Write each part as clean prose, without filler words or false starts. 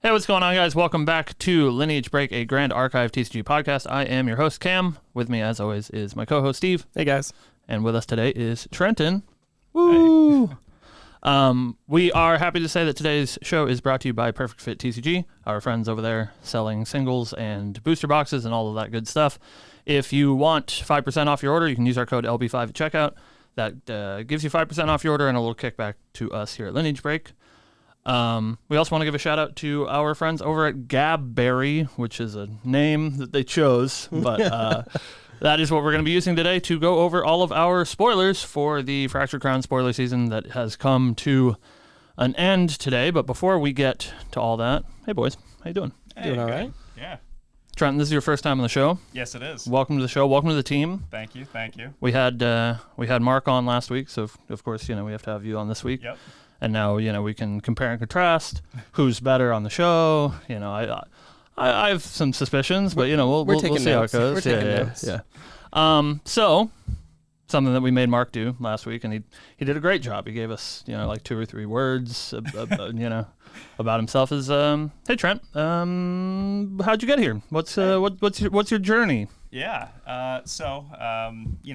Hey, what's going on, guys? Welcome back to Lineage Break, a Grand Archive TCG podcast. I am your host, Cam. With me, as always, is my co-host, Steve. Hey, guys. And with us today is Trenton. Woo! Hey. We are happy to say that today's show is brought to you by Perfect Fit TCG, our friends over there selling singles and booster boxes and all of that good stuff. If you want 5% off your order, you can use our code LB5 at checkout. That gives you 5% off your order and a little kickback to us here at Lineage Break. We also want to give a shout out to our friends over at Gabberry, which is a name that they chose, but that is what we're going to be using today to go over all of our spoilers for the Fractured Crown spoiler season that has come to an end today. But before we get to all that, hey boys, how you doing? Hey, doing all right? Yeah. Trenton, this is your first time on the show. Yes, it is. Welcome to the show. Welcome to the team. Thank you. We had Mark on last week, so of course we have to have you on this week. Yep. And now, we can compare and contrast who's better on the show. I have some suspicions, but, we'll see how it goes. We're taking notes. Yeah. So, something that we made Mark do last week, and he did a great job. He gave us, like 2 or 3 words, about himself is, hey, Trent, how'd you get here? What's your journey? Yeah.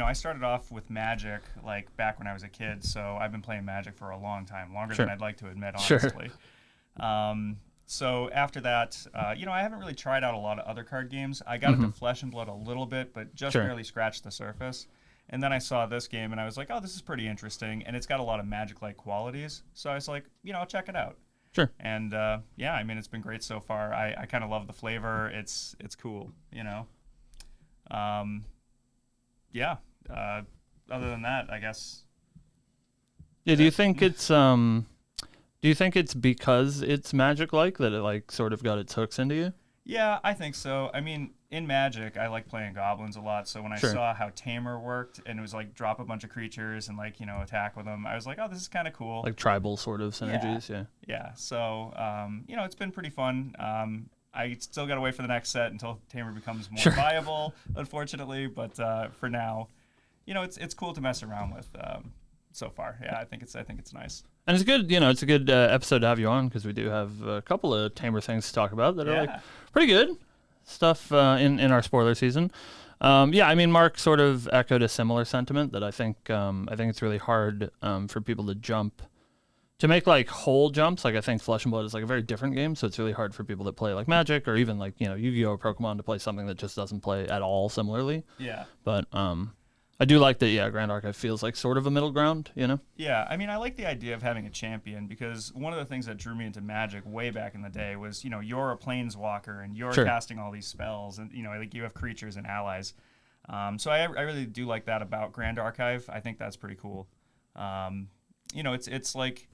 I started off with Magic, like, back when I was a kid, so I've been playing Magic for a long time, longer than I'd like to admit, honestly. Sure. So after that, I haven't really tried out a lot of other card games. I got into Flesh and Blood a little bit, but just barely scratched the surface. And then I saw this game, and I was like, oh, this is pretty interesting, and it's got a lot of Magic-like qualities. So I was like, I'll check it out. Sure. And, it's been great so far. I kind of love the flavor. It's cool, Other than that, I guess. Yeah. Do you think it's because it's Magic-like that it like sort of got its hooks into you? Yeah, I think so. I mean, in Magic, I like playing goblins a lot. So when I saw how Tamer worked, and it was like drop a bunch of creatures and attack with them, I was like, oh, this is kind of cool. Like tribal sort of synergies. Yeah. Yeah. So it's been pretty fun. I still got to wait for the next set until Tamer becomes more viable, unfortunately. But for now, it's cool to mess around with. So far, yeah, I think it's nice. And it's good, it's a good episode to have you on because we do have a couple of Tamer things to talk about that are like pretty good stuff in our spoiler season. Mark sort of echoed a similar sentiment that I think it's really hard for people to jump. To make like whole jumps, like I think Flesh and Blood is like a very different game, so it's really hard for people that play like Magic or even like Yu-Gi-Oh or Pokemon to play something that just doesn't play at all similarly. Yeah. But I do like that. Grand Archive feels like sort of a middle ground. Yeah, I like the idea of having a champion because one of the things that drew me into Magic way back in the day was you're a planeswalker and you're casting all these spells and like you have creatures and allies. So I really do like that about Grand Archive. I think that's pretty cool. It's like.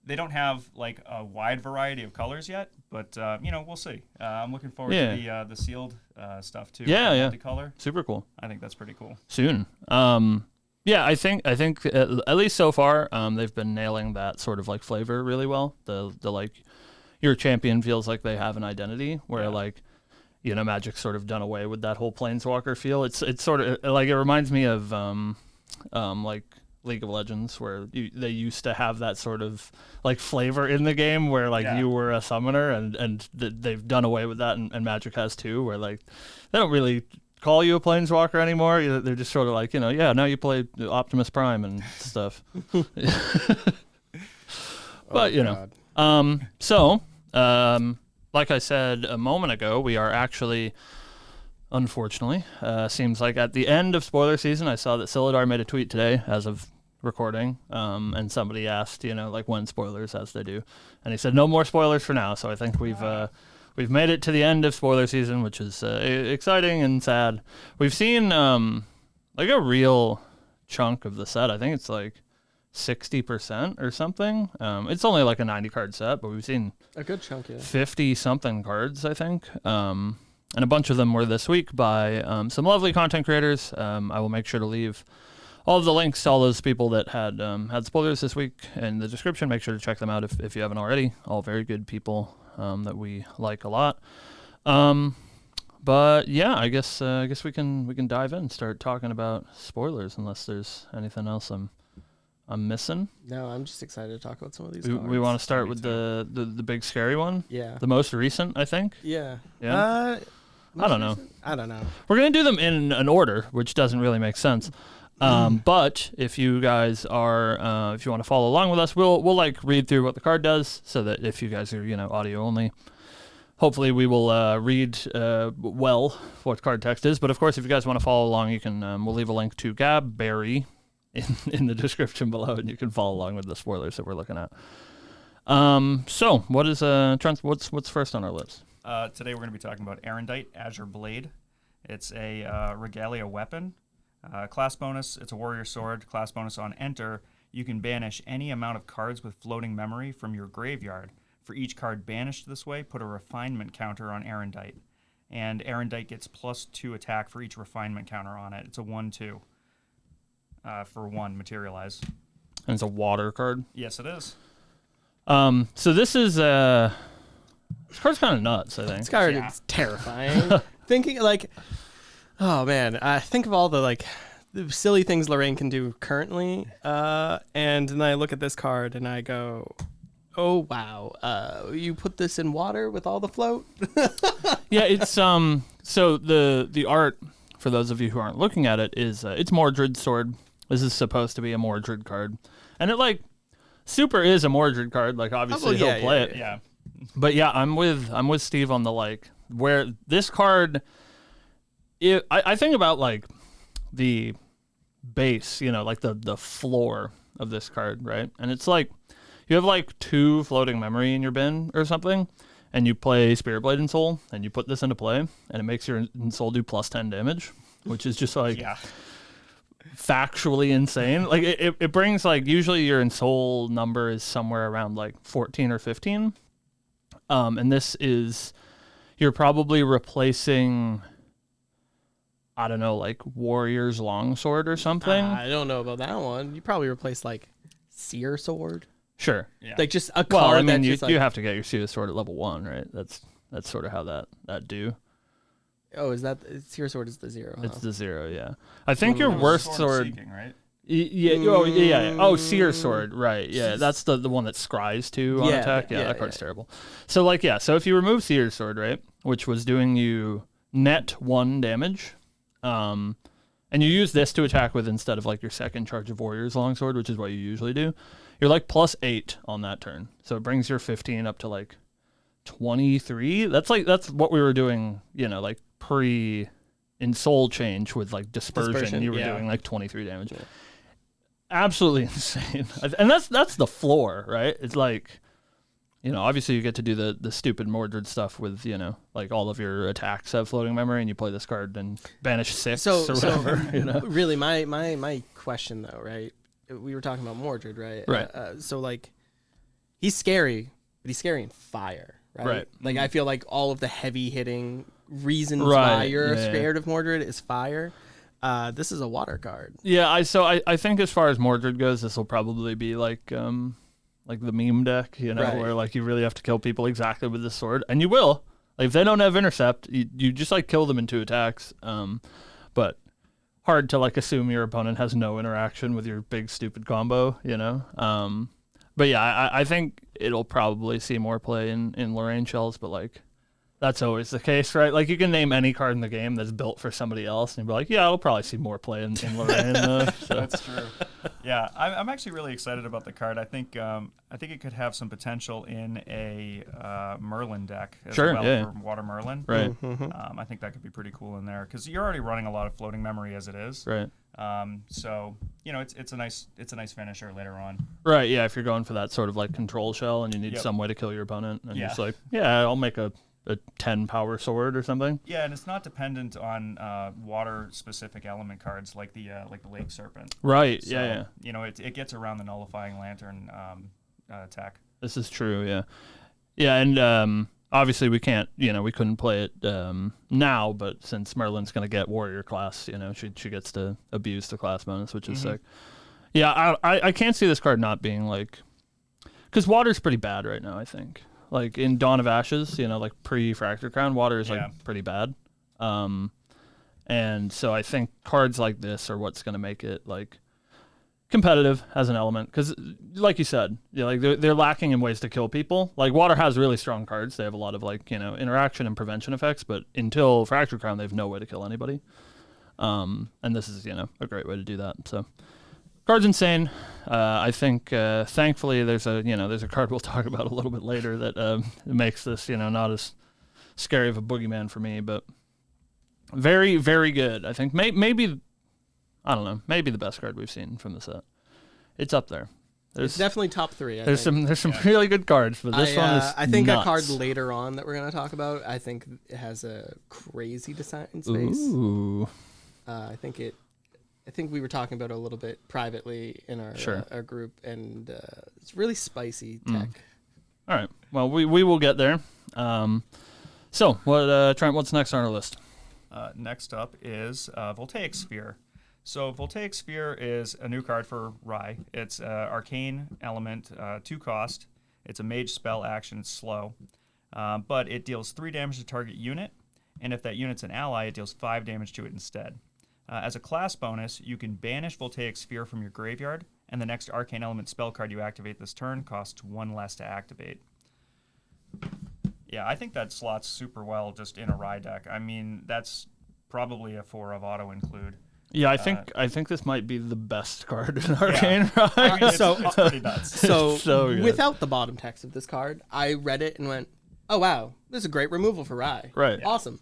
They don't have like a wide variety of colors yet, but we'll see. I'm looking forward to the sealed stuff too. Yeah, multicolor. Super cool. I think that's pretty cool. Soon. I think at least so far they've been nailing that sort of like flavor really well. The like your champion feels like they have an identity where like Magic's sort of done away with that whole planeswalker feel. It's sort of like it reminds me of like League of Legends where they used to have that sort of like flavor in the game where like you were a summoner and they've done away with that and Magic has too where like they don't really call you a planeswalker anymore. They're just sort of like now you play Optimus Prime and stuff. But like I said a moment ago, we are actually unfortunately, seems like at the end of spoiler season. I saw that Silidar made a tweet today as of recording, and somebody asked, like when spoilers, as they do, and he said no more spoilers for now. So I think we've made it to the end of spoiler season, which is exciting and sad. We've seen like a real chunk of the set. I think it's like 60% or something. It's only like a 90 card set, but we've seen a good chunk, 50 something cards, I think. And a bunch of them were this week by some lovely content creators. I will make sure to leave all of the links to all those people that had spoilers this week in the description. Make sure to check them out if you haven't already. All very good people that we like a lot. But yeah, I guess we can dive in and start talking about spoilers unless there's anything else I'm I'm missing? No, I'm just excited to talk about some of these We cards. want to start with the big scary one? Yeah. The most recent, I think? Yeah. Yeah? I don't know. I don't know. We're going to do them in an order, which doesn't really make sense. But if you guys are, if you want to follow along with us, we'll like read through what the card does, so that if you guys are, audio only, hopefully we will read well what card text is. But of course, if you guys want to follow along, you can. We'll leave a link to Gab Barry in the description below, and you can follow along with the spoilers that we're looking at. So what is Trent? What's first on our list? Today we're going to be talking about Erendite Azure Blade. It's a Regalia weapon. Class bonus, it's a warrior sword. Class bonus on enter, you can banish any amount of cards with floating memory from your graveyard. For each card banished this way, put a refinement counter on Erendite. And Erendite gets +2 attack for each refinement counter on it. It's a 1/2 for 1 materialize. And it's a water card. Yes, it is. So this is this card's kind of nuts, I think. This card is terrifying. Thinking like, oh man, I think of all the silly things Lorraine can do currently, and then I look at this card and I go, oh wow, you put this in water with all the float? Yeah, it's so the art, for those of you who aren't looking at it, is it's Mordred's sword. This is supposed to be a Mordred card, and it super is a Mordred card. Like obviously he'll play it. Yeah. But yeah, I'm with Steve on the where this card. I think about the base, the floor of this card, right? And it's you have 2 floating memory in your bin or something, and you play Spirit Blade and Soul, and you put this into play, and it makes your Soul do +10 damage, which is just factually insane. It brings usually your Soul number is somewhere around 14 or 15, and this is you're probably replacing, I don't know, Warrior's Longsword or something. I don't know about that one. You probably replace Seer Sword. Sure. Yeah. Just a card. Well, I mean, that's you have to get your Seer Sword at level 1, right? That's sort of how that do. Oh, is that Seer Sword is the 0? Huh? It's the 0, yeah. I think your worst sword. Seeking, right? Yeah. Oh, yeah. Oh, Seer Sword, right? Yeah, that's the one that scries too on attack. Yeah, that card's terrible. So so if you remove Seer Sword, right, which was doing you net 1 damage. And you use this to attack with instead of your second charge of Warrior's Longsword, which is what you usually do. You're +8 on that turn, so it brings your 15 up to 23. That's what we were doing, pre in Soul Change with dispersion. You were doing 23 damage. Yeah. Absolutely insane, and that's the floor, right? It's obviously you get to do the stupid Mordred stuff with, all of your attacks have floating memory, and you play this card and banish 6 or whatever. Really, my question though, right? We were talking about Mordred, right? Right. He's scary, but he's scary in fire, right? Right. I feel all of the heavy hitting reasons why you're scared of Mordred is fire. This is a water card. Yeah, I think as far as Mordred goes, this will probably be like the meme deck, where you really have to kill people exactly with this sword, and you will. If they don't have intercept, you just kill them in 2 attacks. But hard to assume your opponent has no interaction with your big stupid combo, But yeah, I think it'll probably see more play in Lorraine shells, but that's always the case, right? You can name any card in the game that's built for somebody else, and you'd be yeah, it'll probably see more play in Lorraine. So. That's true. Yeah, I'm actually really excited about the card. I think it could have some potential in a Merlin deck as well, for Water Merlin. Right. I think that could be pretty cool in there because you're already running a lot of floating memory as it is. Right. So it's a nice finisher later on. Right. Yeah. If you're going for that sort of control shell and you need some way to kill your opponent, and it's I'll make a 10 power sword or something. Yeah, and it's not dependent on water-specific element cards like the Lake Serpent. Right. So, yeah. It gets around the Nullifying Lantern attack. This is true. Yeah. Yeah, and obviously we can't. We couldn't play it now, but since Merlin's going to get warrior class, she gets to abuse the class bonus, which is sick. Yeah, I can't see this card not being because water's pretty bad right now, I think. In Dawn of Ashes, pre-Fracture Crown, water is pretty bad. And so I think cards like this are what's going to make it competitive as an element because, like you said, like they're lacking in ways to kill people. Like Water has really strong cards; they have a lot of like interaction and prevention effects. But until Fractured Crown, they have no way to kill anybody. And this is a great way to do that. So, card's insane. I think thankfully there's a card we'll talk about a little bit later that makes this not as scary of a boogeyman for me, but very very good. I think maybe. I don't know. Maybe the best card we've seen from the set. It's up there. It's definitely top 3. There's some really good cards, but this one is I think nuts. a card later on that we're going to talk about, I think it has a crazy design space. Ooh. I think we were talking about it a little bit privately in our group, and it's really spicy tech. All right. Well, we will get there. So, Trent, what's next on our list? Next up is Voltaic Sphere. So Voltaic Sphere is a new card for Rye. It's arcane element, 2 cost. It's a mage spell action. It's slow, but it deals 3 damage to target unit, and if that unit's an ally, it deals 5 damage to it instead. As a class bonus, you can banish Voltaic Sphere from your graveyard, and the next arcane element spell card you activate this turn costs 1 less to activate. Yeah, I think that slots super well just in a Rye deck. I mean, that's probably a 4 of auto include. Yeah, I think this might be the best card in Arcane. Yeah. I mean, it's pretty nuts. So without the bottom text of this card, I read it and went, "Oh wow, this is a great removal for Rye. Right, awesome.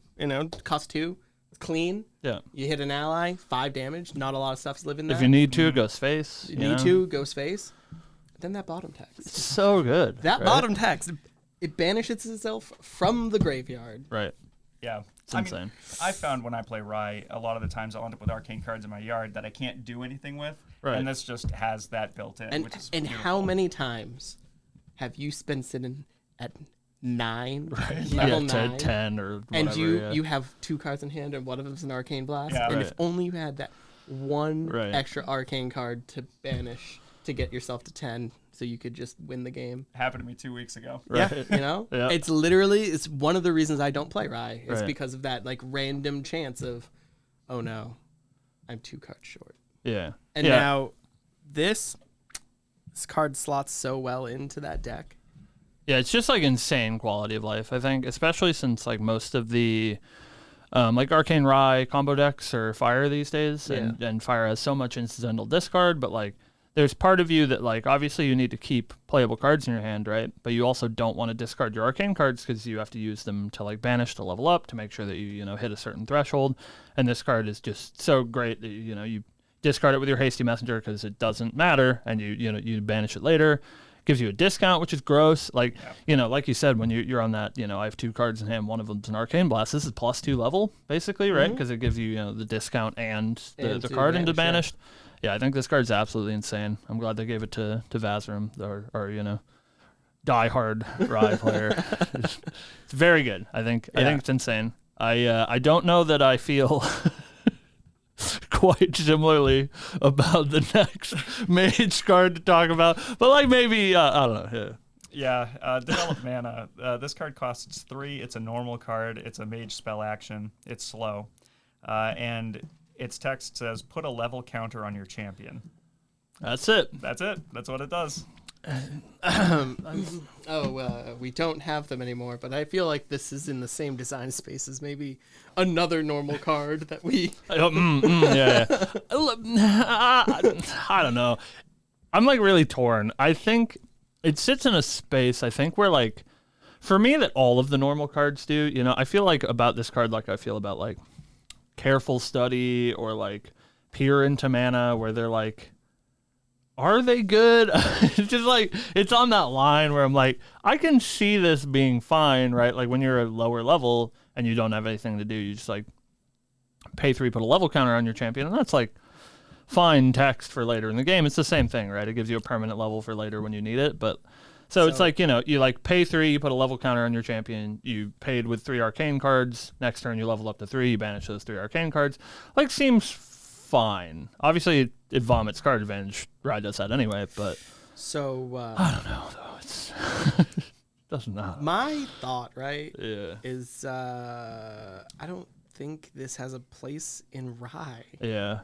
Cost 2, it's clean. Yeah, you hit an ally, 5 damage. Not a lot of stuff's living there. If you need to, Ghost Face. You need to Ghost Face. Then that bottom text. It's so good. That bottom text, it banishes itself from the graveyard. Right. Yeah. It's insane. I found when I play Rye, a lot of the times I'll end up with arcane cards in my yard that I can't do anything with, and this just has that built in, which is beautiful. How many times have you been sitting at 9, right. level 9, 10 or whatever, and you have 2 cards in hand, and one of them's an arcane blast, and if only you had that one extra arcane card to banish to get yourself to 10, so you could just win the game. Happened to me 2 weeks ago. Right. Yeah, yeah. It's one of the reasons I don't play Rye. It's because of that like random chance of, oh no, I'm 2 cards short. Yeah. And now this card slots so well into that deck. Yeah, it's just like insane quality of life, I think, especially since like most of the like Arcane Rye combo decks are Fire these days, and Fire has so much incidental discard, but like there's part of you that, like, obviously you need to keep playable cards in your hand, right? But you also don't want to discard your arcane cards because you have to use them to, like, banish to level up to make sure that you hit a certain threshold. And this card is just so great that, you discard it with your Hasty Messenger because it doesn't matter, and you banish it later. Gives you a discount, which is gross. Like, like you said, when you're on that, I have 2 cards in hand, one of them's an Arcane Blast. This is +2 level, basically, right? Because it gives you, the discount and the card into banished. Yeah, I think this card's absolutely insane. I'm glad they gave it to Vazram, or die-hard Rye player. It's very good. I think it's insane. I don't know that I feel quite similarly about the next mage card to talk about, but like maybe I don't know. Yeah, Develop Mana. This card costs 3. It's a normal card. It's a mage spell action. It's slow, and its text says, "Put a level counter on your champion." That's it. That's it. That's what it does. We don't have them anymore, but I feel like this is in the same design space as maybe another normal card that we... Yeah. I don't know. I'm like really torn. I think it sits in a space, I think, where like, for me, that all of the normal cards do, I feel like about this card like I feel about like Careful Study or like Peer into Mana, where they're like, are they good? It's just like, it's on that line where I'm like, I can see this being fine, right? Like when you're a lower level and you don't have anything to do, you just like pay 3, put a level counter on your champion, and that's like fine text for later in the game. It's the same thing, right? It gives you a permanent level for later when you need it. But so it's like, you like pay 3, you put a level counter on your champion, you paid with 3 arcane cards, next turn you level up to 3, you banish those 3 arcane cards. Like, seems fine. Obviously it vomits card advantage. Rye does that anyway, but so I don't know though. It's doesn't matter. My thought, right? Yeah. Is I don't think this has a place in Rye. Yeah.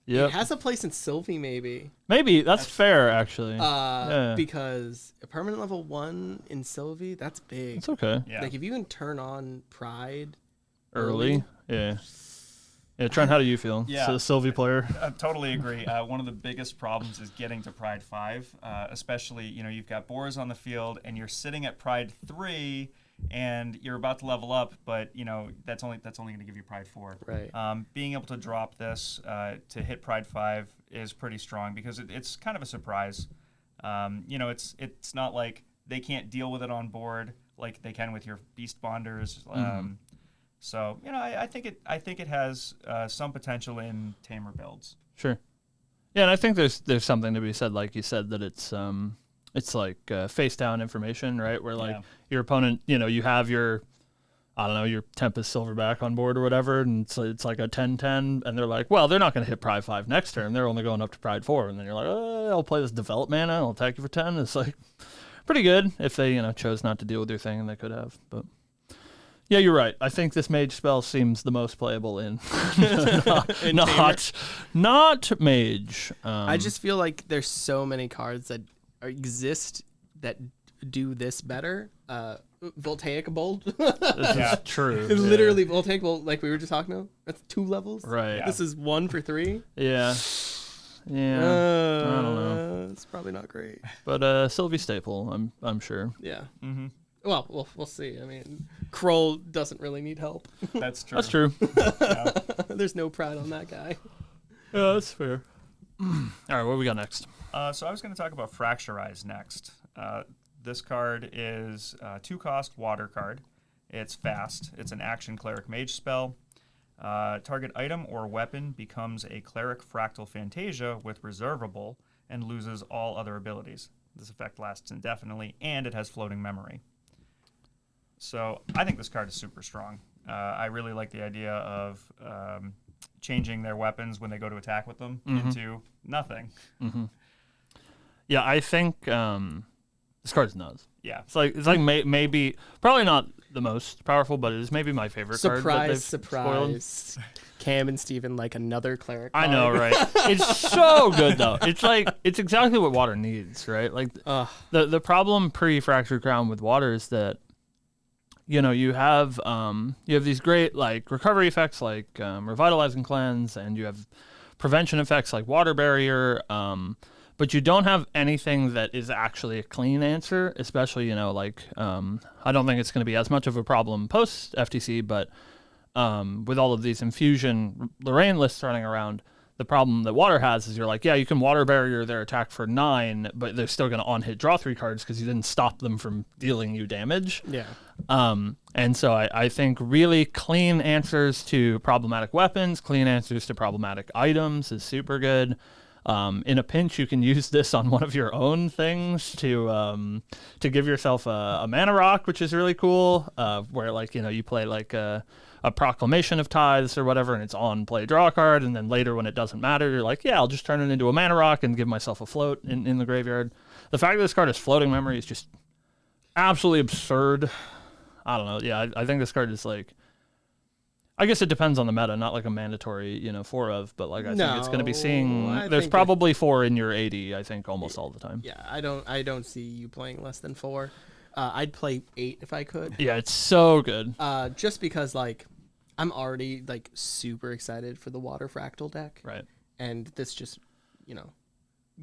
Yep. It has a place in Sylvie, maybe. Maybe that's fair, actually. Because a permanent level 1 in Sylvie, that's big. It's okay. Yeah. Like if you can turn on Pride Early. Yeah. Yeah, Trent, how do you feel? Yeah. So, Sylvie player. I totally agree. One of the biggest problems is getting to Pride 5, especially, you've got boars on the field and you're sitting at Pride 3 and you're about to level up, but, that's only going to give you Pride 4. Right. Being able to drop this to hit Pride 5 is pretty strong because it's kind of a surprise. It's not like they can't deal with it on board like they can with your Beast Bonders. So I think it has some potential in tamer builds. Sure. Yeah, and I think there's something to be said, like you said, that it's like face down information, right? Where like your opponent, you have your, I don't know, your Tempest Silverback on board or whatever, and it's like a 10-10, and they're like, well, they're not going to hit Pride 5 next turn. They're only going up to Pride 4, and then you're like, I'll play this develop mana, I'll attack you for 10. It's like pretty good if they chose not to deal with your thing, and they could have, but. Yeah, you're right. I think this mage spell seems the most playable in not mage. I just feel like there's so many cards that exist that do this better. Voltaic Bolt. This is true. It's literally Voltaic Bolt, like we were just talking about. That's 2 levels. Right. Yeah. This is 1 for 3. Yeah. Yeah. I don't know. It's probably not great. But Sylvie Staple, I'm sure. Yeah. Mm-hmm. Well, we'll see. I mean, Kroll doesn't really need help. That's true. That's true. Yeah. There's no pride on that guy. Yeah, that's fair. All right, what we got next? So I was going to talk about Fracturize next. This card is a 2-cost water card. It's fast. It's an action cleric mage spell. Target item or weapon becomes a cleric fractal Fantasia with reservable and loses all other abilities. This effect lasts indefinitely, and it has floating memory. So I think this card is super strong. I really like the idea of changing their weapons when they go to attack with them into nothing. Mm-hmm. Yeah, I think this card's nuts. Yeah. It's like maybe probably not the most powerful, but it is maybe my favorite card. That they've Surprise. Cam and Steven like another cleric card. I know, right? It's so good though. It's exactly what water needs, right? Like the problem pre-Fractured Crown with water is that you have these great like recovery effects like revitalizing cleanse, and you have prevention effects like water barrier, but you don't have anything that is actually a clean answer, especially I don't think it's going to be as much of a problem post FTC, but with all of these infusion Lorraine lists running around, the problem that water has is you're like, yeah, you can water barrier their attack for 9, but they're still going to on-hit draw 3 cards because you didn't stop them from dealing you damage. Yeah. And so I think really clean answers to problematic weapons, clean answers to problematic items is super good. In a pinch, you can use this on one of your own things to give yourself a mana rock, which is really cool, where you play like a Proclamation of Tithes or whatever, and it's on play draw a card, and then later when it doesn't matter, you're like, yeah, I'll just turn it into a mana rock and give myself a float in the graveyard. The fact that this card is floating memory is just absolutely absurd. I don't know. Yeah, I think this card is like, I guess it depends on the meta, not like a mandatory, 4 of, but like I think it's going to be seeing. There's probably 4 in your 80, I think, almost all the time. Yeah, I don't see you playing less than 4. I'd play 8 if I could. Yeah, it's so good. Just because I'm already super excited for the water fractal deck. Right. And this just,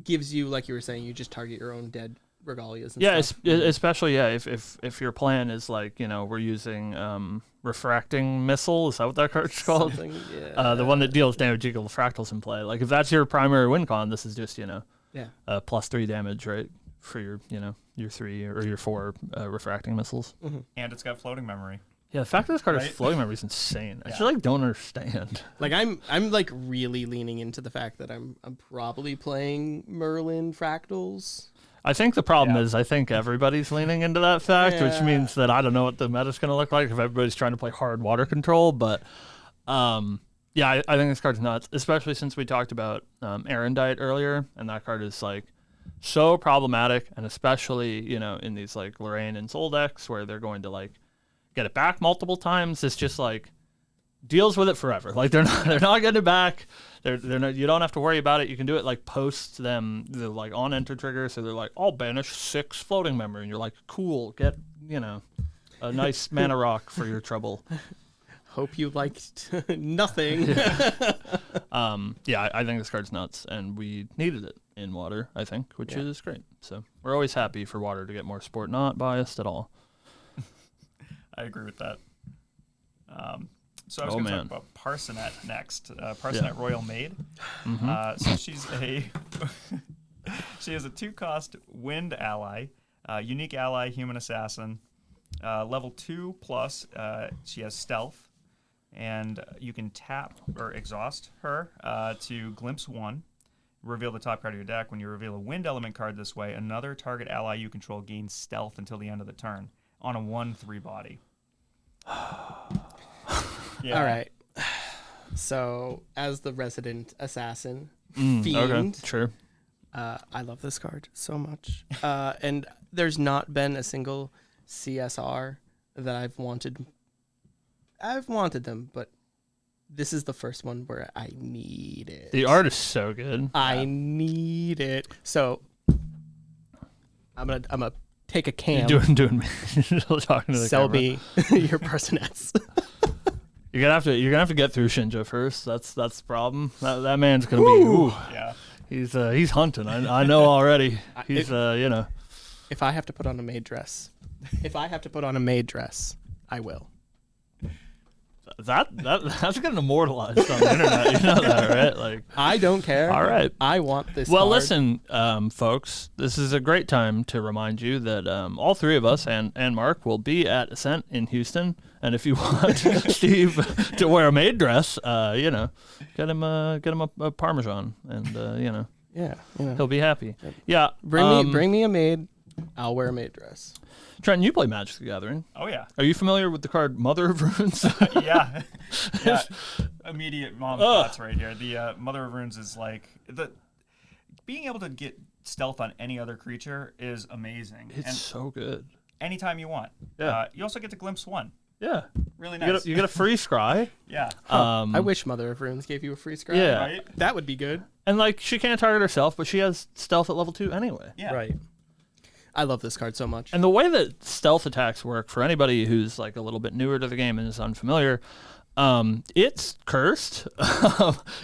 gives you, like you were saying, you just target your own dead regalias and yeah, stuff. Especially if your plan is we're using refracting missile. Is that what that card's called? Yeah. The one that deals damage equal to fractals in play. Like if that's your primary win con, this is just +3 damage, right, for your your 3 or your 4 refracting missiles. Mm-hmm. And it's got floating memory. Yeah, the fact that this card is floating memory is insane. I just don't understand. I'm really leaning into the fact that I'm probably playing Merlin fractals. I think the problem is I think everybody's leaning into that fact, which means that I don't know what the meta's going to look like if everybody's trying to play hard water control. But I think this card's nuts, especially since we talked about Erendite earlier, and that card is so problematic, and especially in these Lorraine and Soul decks where they're going to get it back multiple times. It's just deals with it forever. They're not getting it back. they're not, you don't have to worry about it. You can do it like post them, they're like on enter trigger, so they're like, I'll banish 6 floating memory, and you're like, cool, get a nice mana rock for your trouble. Hope you liked nothing. I think this card's nuts, and we needed it in water, I think, which is great. So we're always happy for water to get more support, not biased at all. I agree with that. So I was going to talk about Parsonet next. Parsonet Royal Maid. So she's she has a 2-cost wind ally, unique ally, human assassin, level 2+. She has stealth, and you can tap or exhaust her to glimpse 1. Reveal the top card of your deck. When you reveal a wind element card this way, another target ally you control gains stealth until the end of the turn on a 1/3 body. Yeah. All right. So, as the resident assassin fiend, okay, sure. I love this card so much. And there's not been a single CSR that I've wanted. I've wanted them, but this is the first one where I need it. The art is so good. I need it. So, I'm gonna take a cam. You're doing me. Talking to the Sell camera. me your personettes. You're gonna have to get through Shinja first. That's the problem. That man's gonna be. Ooh, yeah. He's hunting. I know already. He's If I have to put on a maid dress, I will. That's getting immortalized on the internet. You know that, right? Like, I don't care. All right. I want this. Well, card. listen, folks. This is a great time to remind you that all 3 of us and Mark will be at Ascent in Houston. And if you want Steve to wear a maid dress, get him a Parmesan, and yeah, he'll be happy. Yeah, bring me a maid. I'll wear a maid dress. Trenton, you play Magic the Gathering. Oh yeah. Are you familiar with the card Mother of Runes? Yeah. Immediate mom thoughts right here. The Mother of Runes is like being able to get stealth on any other creature is amazing. It's so good. Anytime you want. Yeah. You also get to glimpse 1. Yeah. Really nice. You get a free scry. Yeah. I wish Mother of Runes gave you a free scry. Yeah. Right? That would be good. And like, she can't target herself, but she has stealth at level 2 anyway. Yeah. Right. I love this card so much. And the way that stealth attacks work, for anybody who's like a little bit newer to the game and is unfamiliar, it's cursed.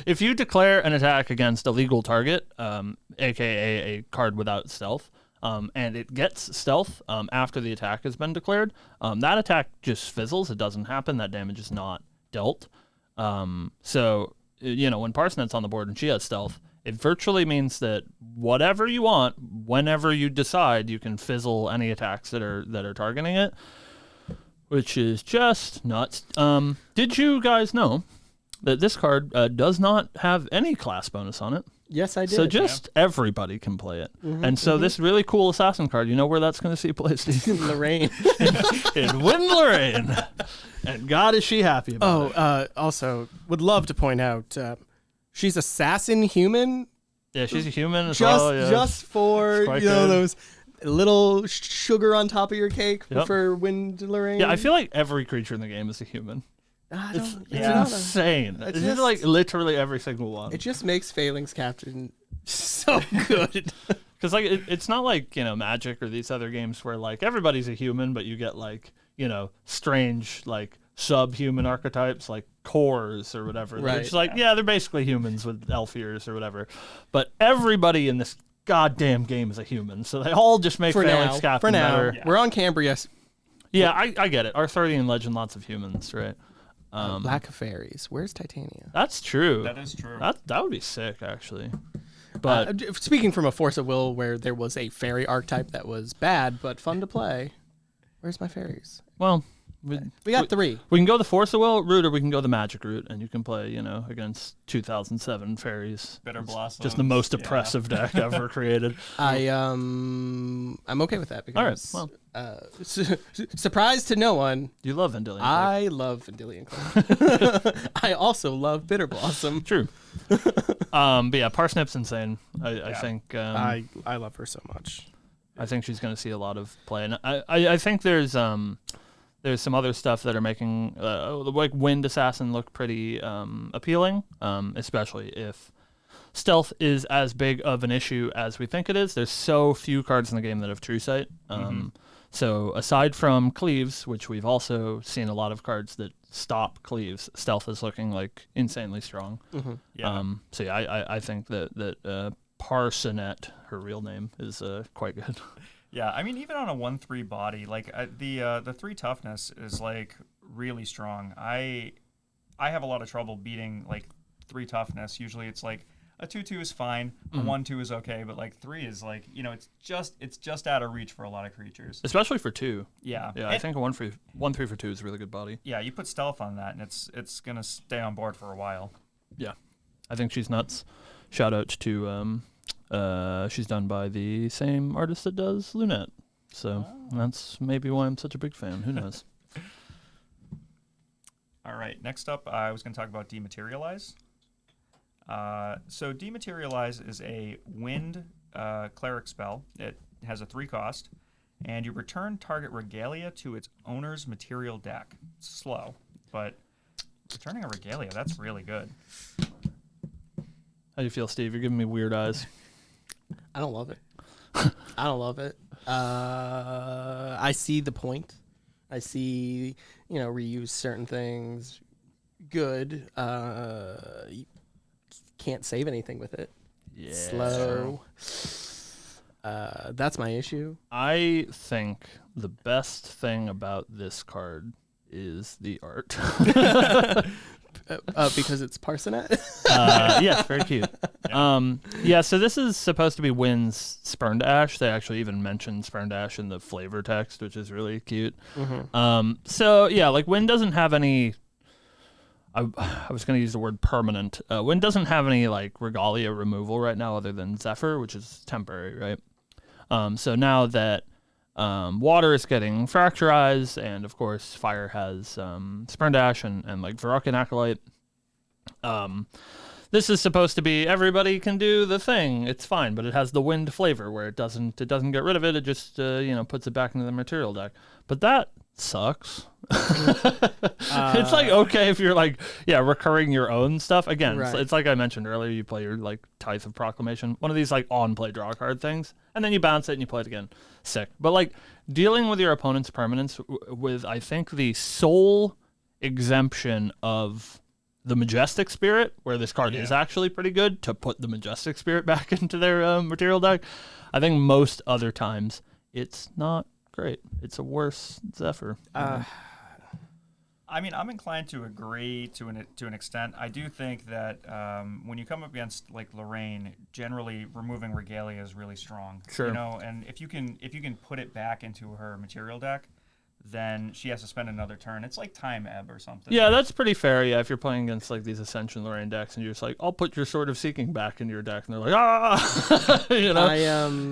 If you declare an attack against a legal target, aka a card without stealth, and it gets stealth after the attack has been declared, that attack just fizzles. It doesn't happen. That damage is not dealt. So when Parsnet's on the board and she has stealth, it virtually means that whatever you want, whenever you decide, you can fizzle any attacks that are targeting it, which is just nuts. Did you guys know that this card does not have any class bonus on it? Yes, I did. So just everybody can play it. And so this really cool assassin card, you know where that's going to see play, Steve? Lorraine. in Wind Lorraine. And God, is she happy about it. Also, would love to point out, she's assassin human. Yeah, she's a human as well. Yeah. Just for good. those little sugar on top of your cake Yep. for Wind Lorraine. Yeah, I feel like every creature in the game is a human. It's Yeah. insane. It's just like literally every single one. It just makes Phalanx Captain so good. Because like it's not like Magic or these other games where like everybody's a human, but you get like strange like subhuman archetypes like cores or whatever. Right. It's like they're basically humans with elf ears or whatever. But everybody in this goddamn game is a human, so they all just make Phalanx Captain for now, better. Yeah. we're on Cambria. Yeah, I get it. Arthurian legend, lots of humans, right? Black Fairies. Where's Titania? That's true. That is true. That would be sick, actually. But Speaking from a Force of Will, where there was a fairy archetype that was bad but fun to play, where's my fairies? well, We got 3. we can go the Force of Will route, or we can go the Magic route, and you can play, against 2007 fairies. Bitter Blossom. Just the most oppressive deck ever created. I'm okay with that because All right, surprise to no one, You love Vendilion. I love Vendilion Clan. I also love Bitter Blossom. True. But yeah, Parsnip's insane. I think. I love her so much. I think she's going to see a lot of play, and I think there's there's some other stuff that are making the like Wind Assassin look pretty appealing, especially if stealth is as big of an issue as we think it is. There's so few cards in the game that have True Sight. So aside from Cleaves, which we've also seen a lot of cards that stop Cleaves, stealth is looking like insanely strong. So yeah, I think that Parsonet, her real name, is quite good. Yeah, I mean, even on a 1/3 body, like the 3 toughness is like really strong. I have a lot of trouble beating like 3 toughness. Usually it's like a 2/2 is fine, a 1/2 is okay, but like 3 is like, you know, it's just out of reach for a lot of creatures. Especially for 2. Yeah. Yeah, I think a 1/3 for 2 is a really good body. Yeah, you put stealth on that, and it's gonna stay on board for a while. Yeah, I think she's nuts. Shout out to she's done by the same artist that does Lunette, so that's maybe why I'm such a big fan. Who knows? All right, next up, I was going to talk about Dematerialize. So Dematerialize is a wind cleric spell. It has a 3 cost, and you return target regalia to its owner's material deck. It's slow, but returning a regalia, that's really good. How do you feel, Steve? You're giving me weird eyes. I don't love it. I don't love it. I see the point. I see, reuse certain things. Good. You can't save anything with it. Yeah. Slow. That's my issue. I think the best thing about this card is the art. Because it's Parsonet? Yeah, very cute. Yeah, so this is supposed to be Wynn's Spurned Ash. They actually even mentioned Spurned Ash in the flavor text, which is really cute. So, yeah, like Wynn doesn't have any... I was going to use the word permanent. Wynn doesn't have any, like, regalia removal right now other than Zephyr, which is temporary, right? So now that water is getting fracturized, and of course fire has Spurned Ash and like Varrock Acolyte. This is supposed to be everybody can do the thing. It's fine, but it has the wind flavor where it doesn't get rid of it. It just puts it back into the material deck. But that sucks. It's like okay if you're like recurring your own stuff again. Right. It's like I mentioned earlier. You play your like Tithe of Proclamation, one of these like on play draw card things, and then you bounce it and you play it again. Sick. But like dealing with your opponent's permanence with I think the sole exemption of the Majestic Spirit, where this card is actually pretty good to put the Majestic Spirit back into their material deck. I think most other times it's not great. It's a worse Zephyr. I mean, I'm inclined to agree to an extent. I do think that when you come up against like Lorraine, generally removing regalia is really strong. Sure. And if you can put it back into her material deck, then she has to spend another turn. It's like Time Ebb or something. Yeah, that's pretty fair. Yeah, if you're playing against like these Ascension Lorraine decks, and you're just like, I'll put your Sword of Seeking back in your deck, and they're like,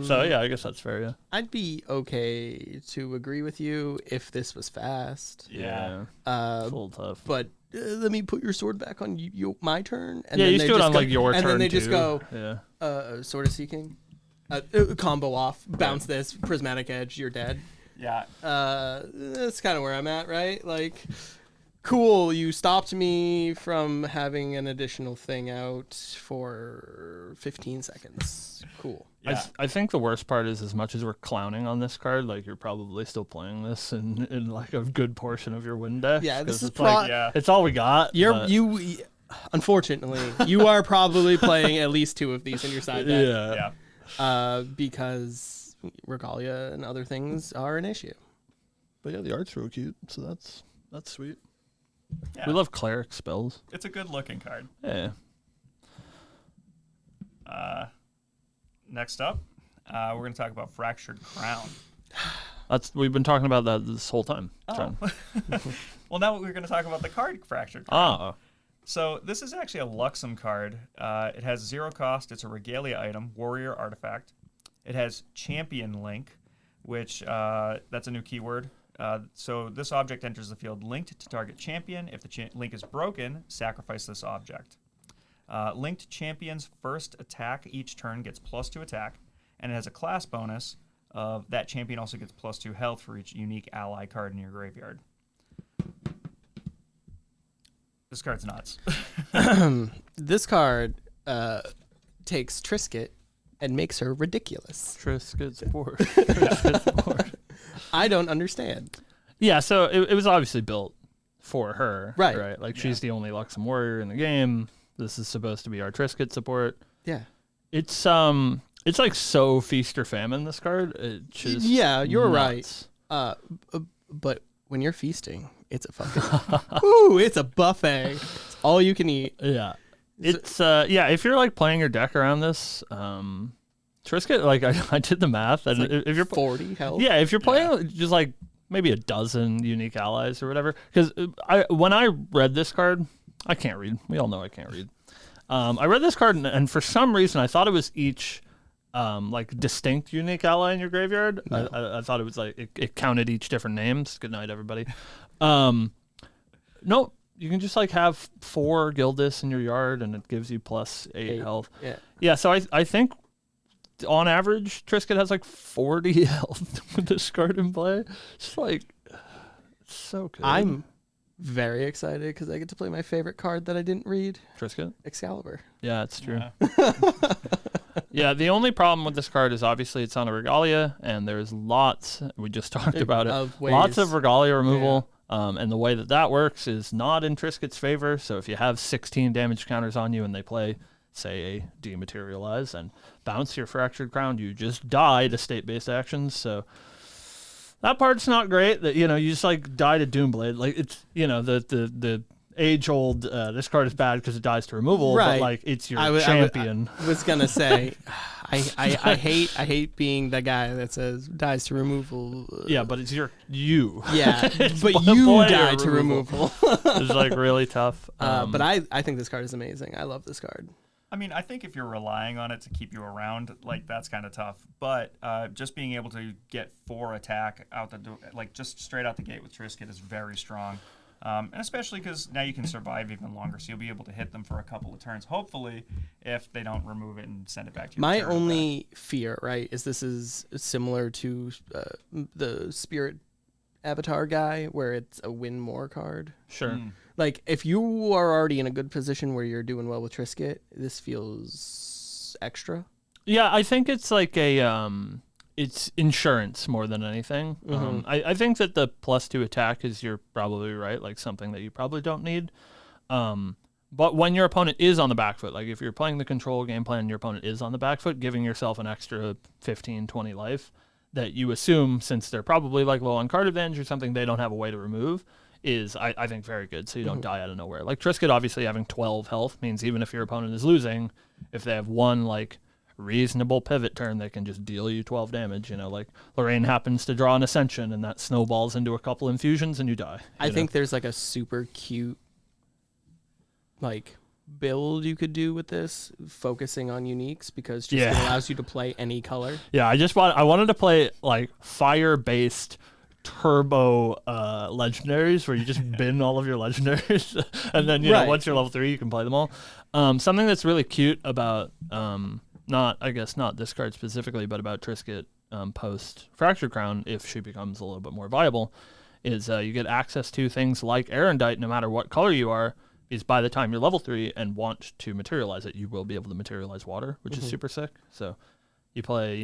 So yeah, I guess that's fair. Yeah. I'd be okay to agree with you if this was fast. Yeah. It's a little tough. But let me put your sword back on my turn. And yeah, then you they do it just on go, like your turn and then they too. just go, Sword of Seeking, combo off, bounce this, Prismatic Edge, you're dead. Yeah. That's kind of where I'm at, right? Like, cool, you stopped me from having an additional thing out for 15 seconds. Cool. Yeah. I think the worst part is as much as we're clowning on this card, like you're probably still playing this in like a good portion of your win deck. Yeah, this is it's all we got. Unfortunately, you are probably playing at least 2 of these in your side deck. Yeah. Because regalia and other things are an issue. But yeah, the art's real cute, so that's sweet. Yeah. We love cleric spells. It's a good looking card. Yeah. Next up, we're going to talk about Fractured Crown. We've been talking about that this whole time. Oh. Well, now we're going to talk about the card Fractured Crown. Ah. So this is actually a Luxem card. It has 0 cost. It's a regalia item, warrior artifact. It has Champion Link, which that's a new keyword. So this object enters the field linked to target champion. If the link is broken, sacrifice this object. Linked champion's first attack each turn gets +2 attack, and it has a class bonus of that champion also gets +2 health for each unique ally card in your graveyard. This card's nuts. This card takes Triskit and makes her ridiculous. Triskit Sport. Triskit Sport. I don't understand. Yeah, so it was obviously built for her. Right. Like, she's the only Luxem warrior in the game. This is supposed to be our Triskit support. Yeah. It's like so feast or famine, this card. It just you're nuts. right. But when you're feasting, it's a fucking it's a buffet. It's all you can eat. Yeah. It's if you're like playing your deck around this, Triskit, like I did the math, and like if you're 40 health. Yeah, if you're playing just like maybe a dozen unique allies or whatever, because when I read this card, I can't read. We all know I can't read. I read this card, and for some reason, I thought it was each like distinct unique ally in your graveyard. No. I thought it was like it counted each different names. Good night, everybody. No, you can just like have 4 Gildis in your yard, and it gives you plus 8 health. Yeah. So I think on average, Triskit has like 40 health with this card in play. It's like it's so good. I'm very excited because I get to play my favorite card that I didn't read. Triskit? Excalibur. Yeah, it's true. Yeah. Yeah, the only problem with this card is obviously it's on a Regalia, and there's lots, we just talked about it, lots of Regalia removal. And the way that works is not in Triskit's favor. So if you have 16 damage counters on you and they play, say, a Dematerialize and bounce your Fractured Crown, you just die to state-based actions. So that part's not great. That you just like die to Doomblade. Like it's the age-old. This card is bad because it dies to removal. Right. But like it's your champion. I was gonna say, I hate being the guy that says dies to removal. Yeah, but it's you. Yeah, but the you player die to removal. It's like really tough. But I think this card is amazing. I love this card. I mean, I think if you're relying on it to keep you around, like that's kind of tough. But just being able to get 4 attack out the door, like just straight out the gate with Triskit is very strong. And especially because now you can survive even longer, so you'll be able to hit them for a couple of turns, hopefully, if they don't remove it and send it back to you. My only fear, right, is this is similar to the Spirit Avatar guy, where it's a win more card. Sure. Like, if you are already in a good position where you're doing well with Triskit, this feels extra. Yeah, I think it's like it's insurance more than anything. Mm-hmm. I think that the +2 attack is, you're probably right, like something that you probably don't need. But when your opponent is on the back foot, like if you're playing the control game plan and your opponent is on the back foot, giving yourself an extra 15, 20 life that you assume, since they're probably like low on card advantage or something, they don't have a way to remove, is I think very good, so you don't die out of nowhere. Like Triskit obviously having 12 health means even if your opponent is losing, if they have one like reasonable pivot turn, they can just deal you 12 damage. Like Lorraine happens to draw an Ascension and that snowballs into a couple infusions and you die. I think there's like a super cute like build you could do with this, focusing on uniques, because just it allows you to play any color. Yeah, I wanted to play like fire-based turbo legendaries where you just bin all of your legendaries and then once you're level 3 you can play them all. Something that's really cute about not this card specifically, but about Triskit post Fractured Crown, if she becomes a little bit more viable, is you get access to things like Erendite no matter what color you are, is by the time you're level 3 and want to materialize it, you will be able to materialize water, which is super sick. So you play,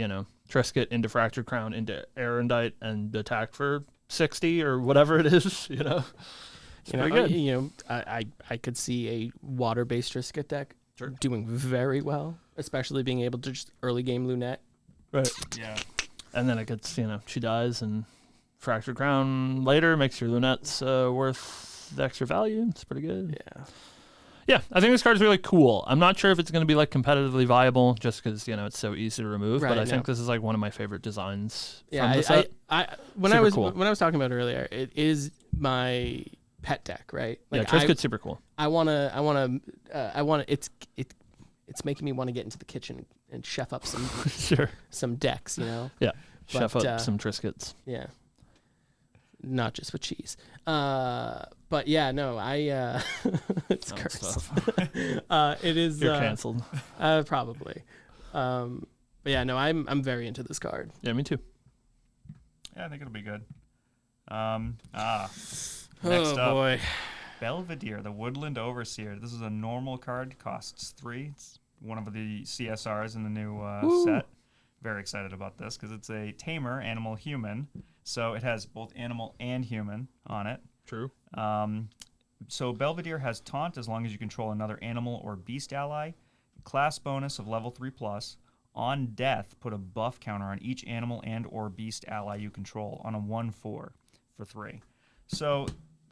Triskit into Fractured Crown into Erendite and attack for 60 or whatever it is, It's pretty good. I could see a water-based Triskit deck doing very well, especially being able to just early game Lunette. Right. Yeah. And then it gets, she dies and Fractured Crown later makes your Lunettes worth the extra value. It's pretty good. Yeah. Yeah, I think this card is really cool. I'm not sure if it's going to be like competitively viable just because, it's so easy to remove, but I think this is like one of my favorite designs from the set. When I was talking about it earlier, it is my pet deck, right? Like, Triskit's super cool. It's making me want to get into the kitchen and chef up some some decks, Yeah, chef up some Triskits. Yeah. Not just with cheese. But yeah, no, it's cursed. It is. You're canceled. Probably. But yeah, no, I'm very into this card. Yeah, me too. Yeah, I think it'll be good. Next oh up, boy. Belvedere, the Woodland Overseer. This is a normal card, costs 3. It's one of the CSRs in the new set. Very excited about this because it's a tamer, animal, human. So it has both animal and human on it. True. So Belvedere has taunt as long as you control another animal or beast ally. Class bonus of level 3+. On death, put a buff counter on each animal and or beast ally you control on a 1/4 for 3. So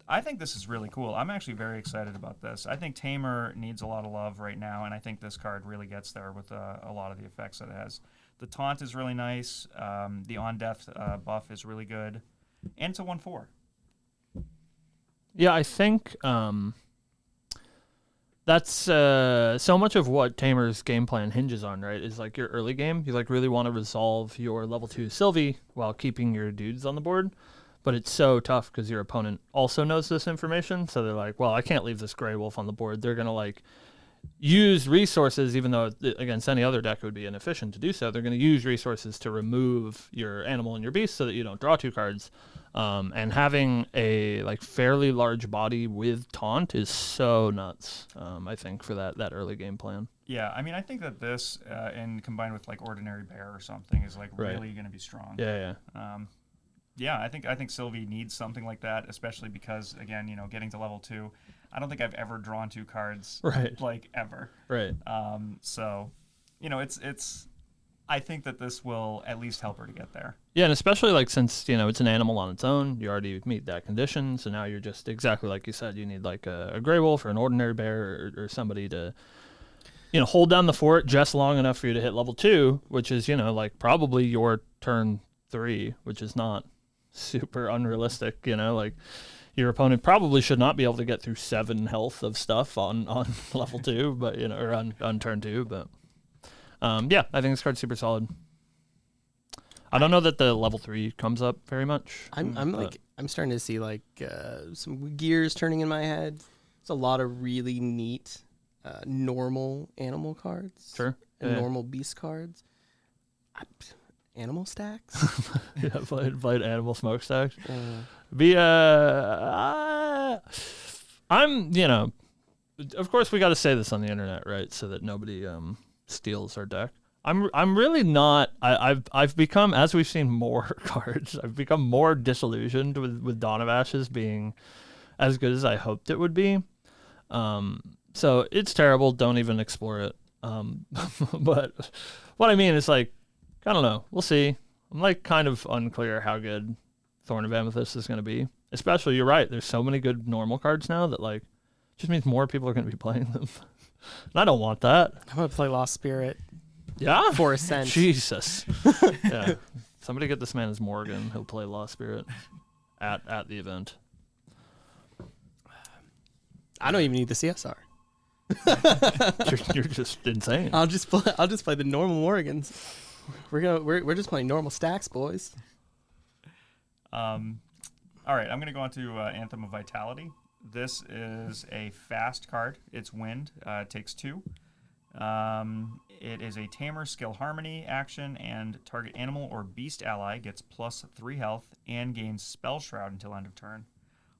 I think this is really cool. I'm actually very excited about this. I think Tamer needs a lot of love right now, and I think this card really gets there with a lot of the effects that it has. The taunt is really nice. The on-death buff is really good. And it's a 1/4. Yeah, I think that's so much of what Tamer's game plan hinges on, right? Is like your early game. You like really want to resolve your level 2 Sylvie while keeping your dudes on the board. But it's so tough because your opponent also knows this information. So they're like, well, I can't leave this Grey Wolf on the board. They're going to like use resources, even though against any other deck it would be inefficient to do so. They're going to use resources to remove your animal and your beast so that you don't draw 2 cards. And having a like fairly large body with taunt is so nuts, I think, for that early game plan. Yeah, I mean, I think that this, and combined with like Ordinary Bear or something, is like really going to be strong. Yeah. Yeah, I think Sylvie needs something like that, especially because, again, getting to level 2, I don't think I've ever drawn 2 cards, like, ever. Right. So, it's I think that this will at least help her to get there. Yeah, and especially, like, since, it's an animal on its own, you already meet that condition, so now you're just, exactly like you said, you need, like, a Grey Wolf or an Ordinary Bear or somebody to, hold down the fort just long enough for you to hit level 2, which is, like, probably your turn 3, which is not super unrealistic, like your opponent probably should not be able to get through 7 health of stuff on level 2, but or on turn 2, but yeah, I think this card's super solid. I don't know that the level 3 comes up very much. I'm starting to see like some gears turning in my head. There's a lot of really neat normal animal cards. Sure. And normal beast cards. Animal stacks? Yeah, played animal smokestacks. I'm, of course we got to say this on the internet, right? So that nobody steals our deck. I'm really not. I've become, as we've seen more cards, I've become more disillusioned with Dawn of Ashes being as good as I hoped it would be. So it's terrible. Don't even explore it. But what I mean is like, I don't know. We'll see. I'm like kind of unclear how good Thorn of Amethyst is going to be. Especially, you're right. There's so many good normal cards now that like just means more people are going to be playing them. And I don't want that. I'm going to play Lost Spirit. Yeah? For a cent. Jesus. Yeah. Somebody get this man as Morgan. He'll play Lost Spirit at the event. I don't even need the CSR. You're just insane. I'll just play the normal Morgans. We're just playing normal stacks, boys. All right, I'm gonna go on to Anthem of Vitality. This is a fast card. It's wind. It takes 2. It is a Tamer skill harmony action, and target animal or beast ally gets +3 health and gains Spell Shroud until end of turn.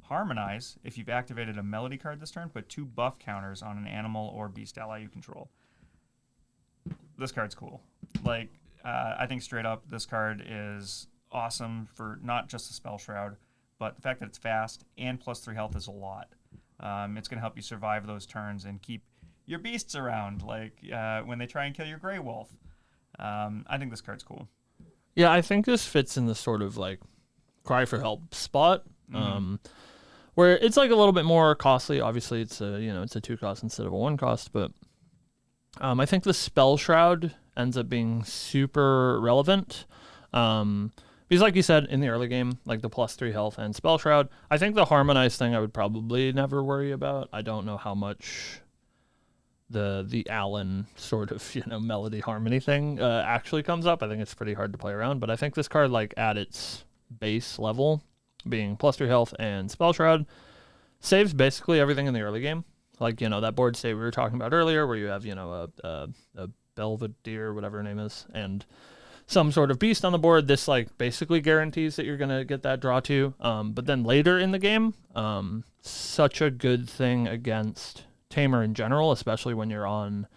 Harmonize, if you've activated a melody card this turn, put 2 buff counters on an animal or beast ally you control. This card's cool. Like, I think straight up, this card is awesome for not just the Spell Shroud, but the fact that it's fast and +3 health is a lot. It's going to help you survive those turns and keep your beasts around, like when they try and kill your Grey Wolf. I think this card's cool. Yeah, I think this fits in the sort of like cry for help spot. Where it's like a little bit more costly. Obviously, it's a 2 cost instead of a 1 cost. But I think the Spell Shroud ends up being super relevant. Because like you said, in the early game, like the +3 health and Spell Shroud, I think the Harmonize thing I would probably never worry about. I don't know how much the Allen sort of, melody harmony thing actually comes up. I think it's pretty hard to play around. But I think this card, like at its base level, being +3 health and Spell Shroud, saves basically everything in the early game. Like, that board state we were talking about earlier where you have, a Belvedere, whatever her name is, and some sort of beast on the board, this like basically guarantees that you're gonna get that draw too. But then later in the game, such a good thing against Tamer in general, especially when you're on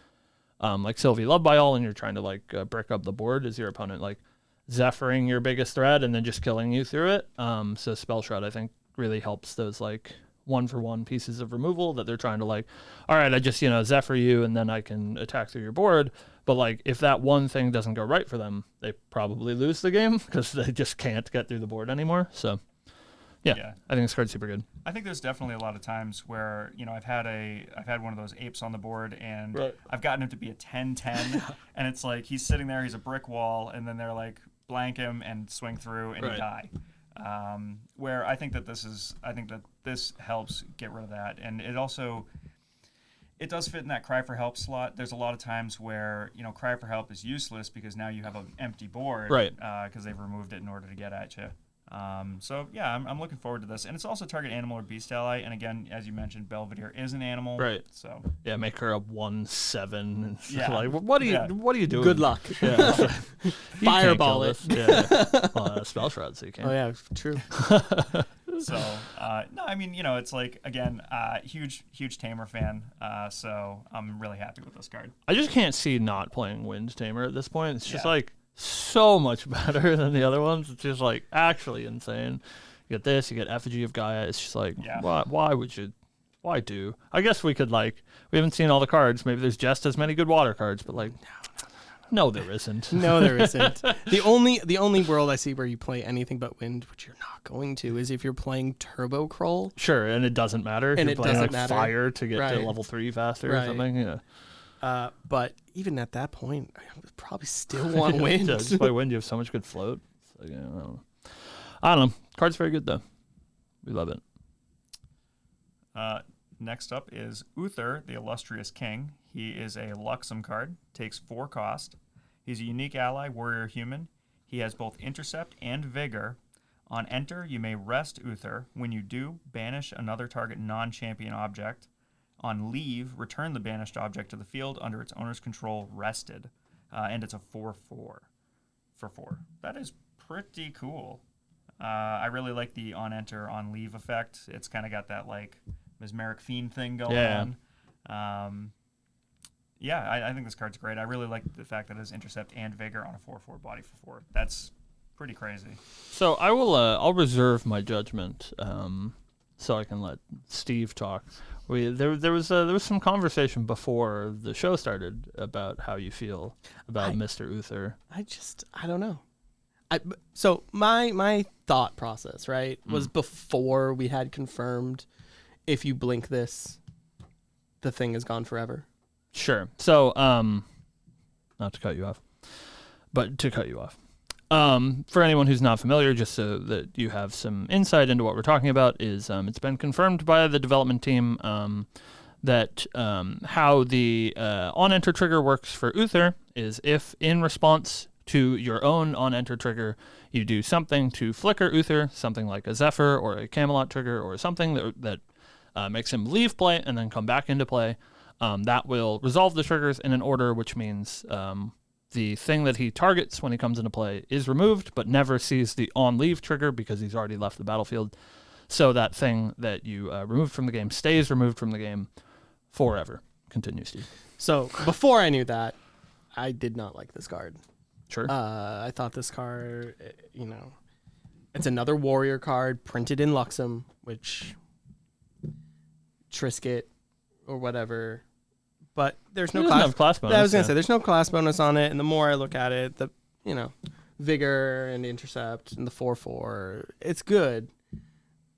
like Sylvie Love by All and you're trying to like brick up the board, is your opponent like Zephyring your biggest threat and then just killing you through it. So Spell Shroud I think really helps those like 1-for-1 pieces of removal that they're trying to like, all right, I just, Zephyr you and then I can attack through your board. But like if that one thing doesn't go right for them, they probably lose the game because they just can't get through the board anymore. So yeah. I think this card's super good. I think there's definitely a lot of times where, I've had one of those apes on the board and I've gotten him to be a 10-10 and it's like he's sitting there, he's a brick wall, and then they're like blank him and swing through and you die. Where I think that this helps get rid of that. And it does fit in that cry for help slot. There's a lot of times where, cry for help is useless because now you have an empty board, right? Because they've removed it in order to get at you. So yeah, I'm looking forward to this. And it's also target animal or beast ally. And again, as you mentioned, Belvedere is an animal. Right. So yeah, make her a 1/7. Yeah. Like, what are you doing? Good luck. Yeah. Fireball it. Yeah. Well, Spell Shroud, so you can't. Oh yeah, true. So no, I mean, it's like, again, huge Tamer fan. So I'm really happy with this card. I just can't see not playing Wind Tamer at this point. It's just like so much better than the other ones. It's just like actually insane. You get this, you get Effigy of Gaia. It's just like, why would you? Why do? I guess we could we haven't seen all the cards. Maybe there's just as many good water cards, but like, no, there isn't. No, there isn't. The only world I see where you play anything but wind, which you're not going to, is if you're playing Turbo Kroll. Sure, and it doesn't matter. And you're it playing doesn't like matter. fire to get to level 3 faster or something. Yeah. But even at that point, I would probably still want wind. Yeah, just by wind, you have so much good float. It's like, I don't know. Card's very good though. We love it. Next up is Uther, the Illustrious King. He is a Luxem card, takes 4 cost. He's a unique ally, warrior human. He has both intercept and vigor. On enter, you may rest Uther. When you do, banish another target non-champion object. On leave, return the banished object to the field under its owner's control, rested. And it's a 4/4 for 4. That is pretty cool. I really like the on enter, on leave effect. It's kind of got that like mesmeric fiend thing going on. I think this card's great. I really like the fact that it has intercept and vigor on a 4/4 body for 4. That's pretty crazy. So I will. I'll reserve my judgment, so I can let Steve talk. There was some conversation before the show started about how you feel about Mr. Uther. I don't know. So my thought process, right, was before we had confirmed if you blink this, the thing is gone forever. Sure. So, not to cut you off, but to cut you off. For anyone who's not familiar, just so that you have some insight into what we're talking about, is it's been confirmed by the development team that how the on-enter trigger works for Uther is if in response to your own on-enter trigger, you do something to flicker Uther, something like a Zephyr or a Camelot trigger or something that makes him leave play and then come back into play, that will resolve the triggers in an order, which means the thing that he targets when he comes into play is removed, but never sees the on-leave trigger because he's already left the battlefield. So that thing that you removed from the game stays removed from the game forever. Continue, Steve. So before I knew that, I did not like this card. Sure. I thought this card, it's another warrior card printed in Luxem, which Triskit or whatever. But there's no class bonus. I was gonna say there's no class bonus on it, and the more I look at it, the vigor and intercept and the 4/4, it's good.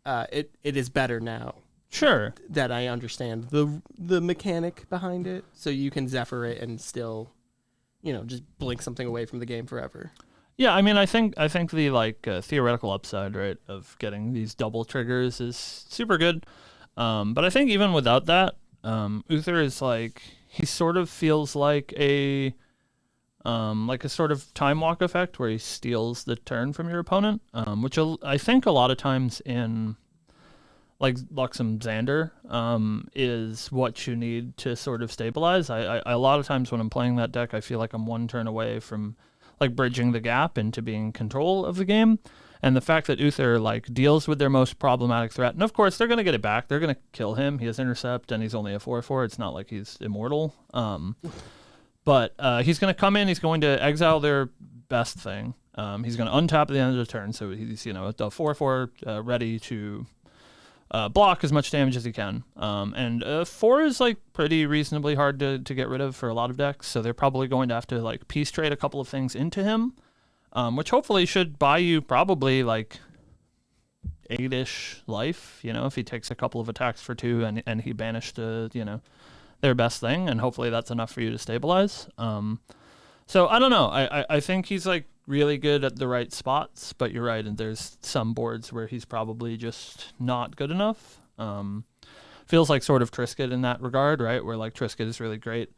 It is better now. Sure. That I understand the mechanic behind it, so you can Zephyr it and still, just blink something away from the game forever. Yeah, I mean, I think the theoretical upside, right, of getting these double triggers is super good. But I think even without that, Uther is he sort of feels like a sort of time walk effect where he steals the turn from your opponent, which I think a lot of times in Luxem Xander is what you need to sort of stabilize. I a lot of times when I'm playing that deck, I feel like I'm one turn away from like bridging the gap into being in control of the game. And the fact that Uther like deals with their most problematic threat, and of course they're gonna get it back. They're gonna kill him. He has intercept, and he's only a 4/4. It's not like he's immortal. But he's gonna come in. He's going to exile their best thing. He's gonna untap at the end of the turn, so he's a 4/4 ready to block as much damage as he can. And 4 is like pretty reasonably hard to get rid of for a lot of decks. So they're probably going to have to like piece trade a couple of things into him. Which hopefully should buy you probably like 8-ish life, if he takes a couple of attacks for 2 and he banished, their best thing, and hopefully that's enough for you to stabilize. So I don't know. I think he's like really good at the right spots, but you're right, and there's some boards where he's probably just not good enough. Feels like sort of Triskit in that regard, right? Where like Triskit is really great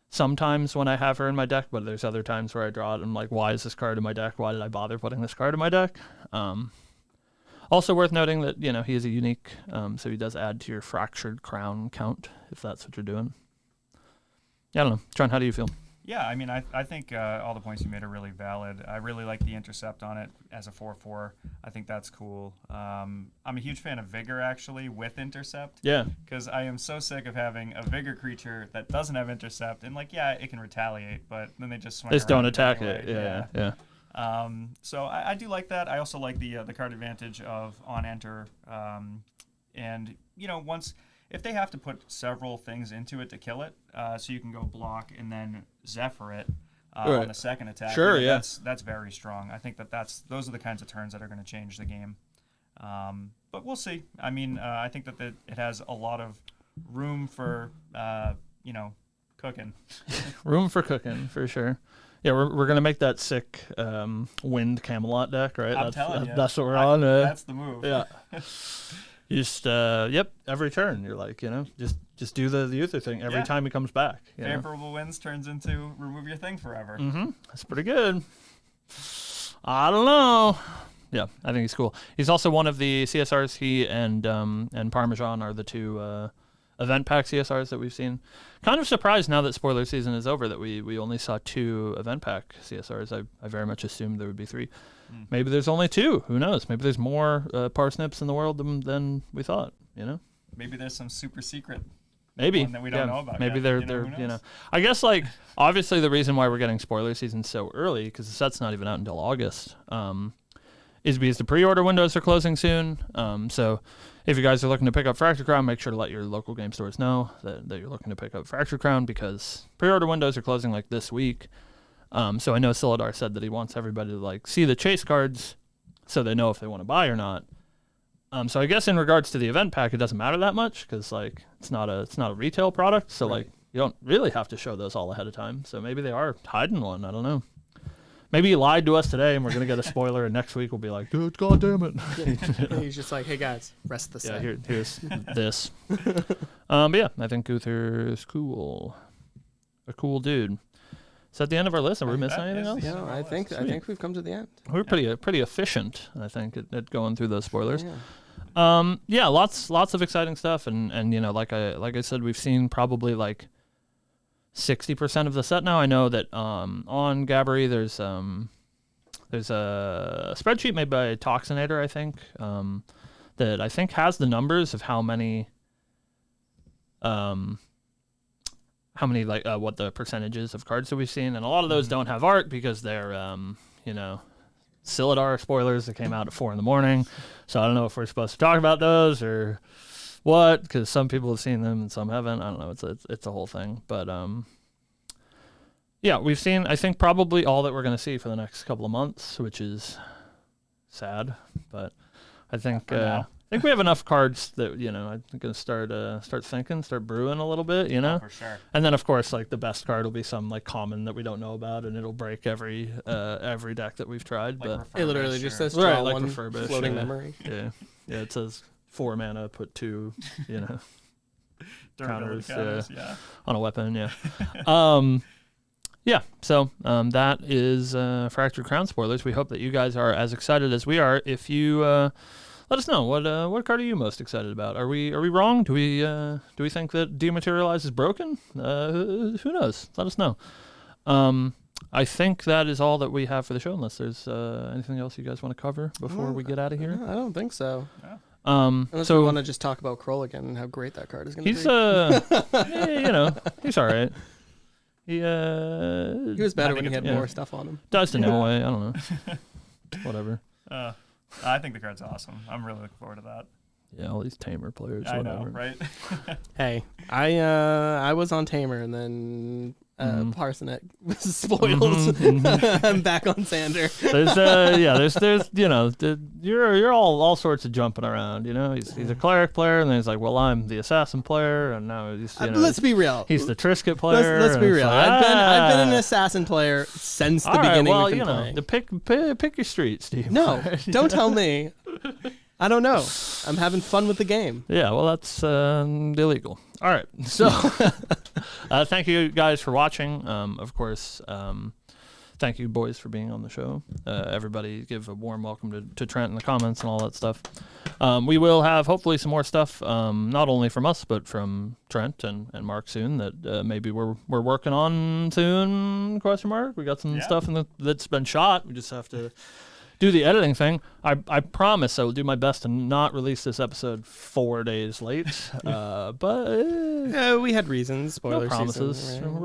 sometimes when I have her in my deck, but there's other times where I draw it and I'm like, why is this card in my deck? Why did I bother putting this card in my deck? Also worth noting that, he is a unique, so he does add to your Fractured Crown count, if that's what you're doing. Yeah, I don't know. John, how do you feel? Yeah, I mean, I think all the points you made are really valid. I really like the intercept on it as a 4/4. I think that's cool. I'm a huge fan of Vigor, actually, with intercept. Yeah. Because I am so sick of having a Vigor creature that doesn't have intercept. And, it can retaliate, but then they just swing They just don't around attack anyway. it. Yeah. So I do like that. I also like the card advantage of on enter. And, if they have to put several things into it to kill it, so you can go block and then Zephyr it on the second attack. Sure, yeah. That's very strong. I think those are the kinds of turns that are going to change the game. But we'll see. I mean, I think that it has a lot of room for, cooking. Room for cooking, for sure. Yeah, we're going to make that sick Wind Camelot deck, right? I'm telling you. That's what we're on. That's the move. Yeah. Just every turn you're like, just do the Uther thing every time he comes back. Favorable winds turns into remove your thing forever. Mm-hmm. That's pretty good. I don't know. Yeah, I think he's cool. He's also one of the CSRs. He and Parmesan are the 2 event pack CSRs that we've seen. Kind of surprised now that spoiler season is over that we only saw 2 event pack CSRs. I very much assumed there would be 3. Maybe there's only 2. Who knows? Maybe there's more parsnips in the world than we thought. Maybe there's some super secret. Maybe one that we don't know about. Maybe yet. they're I guess obviously the reason why we're getting spoiler season so early, because the set's not even out until August, is because the pre-order windows are closing soon. So if you guys are looking to pick up Fractured Crown, make sure to let your local game stores know that you're looking to pick up Fractured Crown, because pre-order windows are closing this week. So I know Silidar said that he wants everybody to see the chase cards so they know if they want to buy or not. So I guess in regards to the event pack, it doesn't matter that much because it's not a retail product. So Right. You don't really have to show those all ahead of time. So maybe they are hiding one. I don't know. Maybe he lied to us today and we're gonna get a spoiler, and next week we'll be like, dude, God damn it. He's just like, hey guys, rest the set. Here's this. But yeah, I think Uther is cool. A cool dude. Is that the end of our list? Are we missing anything else? Yeah, I think we've come to the end. We're pretty efficient, I think, at going through those spoilers. Yeah. Lots of exciting stuff, and like I said, we've seen probably 60% of the set now. I know that on Gabbery there's a spreadsheet made by Toxinator, I think, that I think has the numbers of how many what the percentages of cards that we've seen, and a lot of those don't have art because they're Silidar spoilers that came out at 4 a.m. So I don't know if we're supposed to talk about those or what, because some people have seen them and some haven't. I don't know. It's a whole thing, but yeah, we've seen, I think, probably all that we're going to see for the next couple of months, which is sad, but I think we have enough cards that I'm going to start brewing a little bit, Oh, for sure. And then of course the best card will be some common that we don't know about, and it'll break every deck that we've tried. But it literally just says right, draw one Refurbish, floating memory. Yeah, it says 4 mana, put 2, counters yeah. on a weapon. Yeah. Yeah, so that is Fractured Crown spoilers. We hope that you guys are as excited as we are. If you let us know what card are you most excited about. Are we wrong? Do we think that Dematerialize is broken? Who knows? Let us know. I think that is all that we have for the show, unless there's anything else you guys want to cover before we get out of here. I don't think so. Yeah. Unless we want to just talk about Kroll again and how great that card is going to be. He's he's all right. He was better when he had more stuff on him. Does to know away. I don't know. Whatever. I think the card's awesome. I'm really looking forward to that. Yeah, all these Tamer players. I whatever. know, right? Hey, I was on Tamer and then Parsonet was spoiled. I'm back on Sander. There's you're all sorts of jumping around. He's a cleric player, and then he's like, well, I'm the assassin player, and now he's let's be real. He's the Triskit player. Let's be real. Like, I've been an assassin player since the beginning. Well, of playing. pick your street, Steve. No, don't tell me. I don't know. I'm having fun with the game. Yeah, well, that's illegal. All right. So thank you guys for watching. Of course, thank you, boys, for being on the show. Everybody give a warm welcome to Trent in the comments and all that stuff. We will have, hopefully, some more stuff, not only from us, but from Trent and Mark soon that maybe we're working on soon, ? We got some stuff that's been shot. We just have to do the editing thing. I promise I will do my best to not release this episode 4 days late. But we had reasons. Spoiler no promises. Season,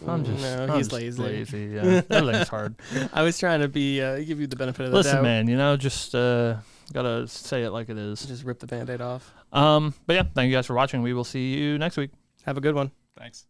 right? He's lazy. Yeah, everything's hard. I was trying to be give you the benefit of the Listen, doubt. man, just gotta say it like it is. Just rip the Band-Aid off. But yeah, thank you guys for watching. We will see you next week. Have a good one. Thanks.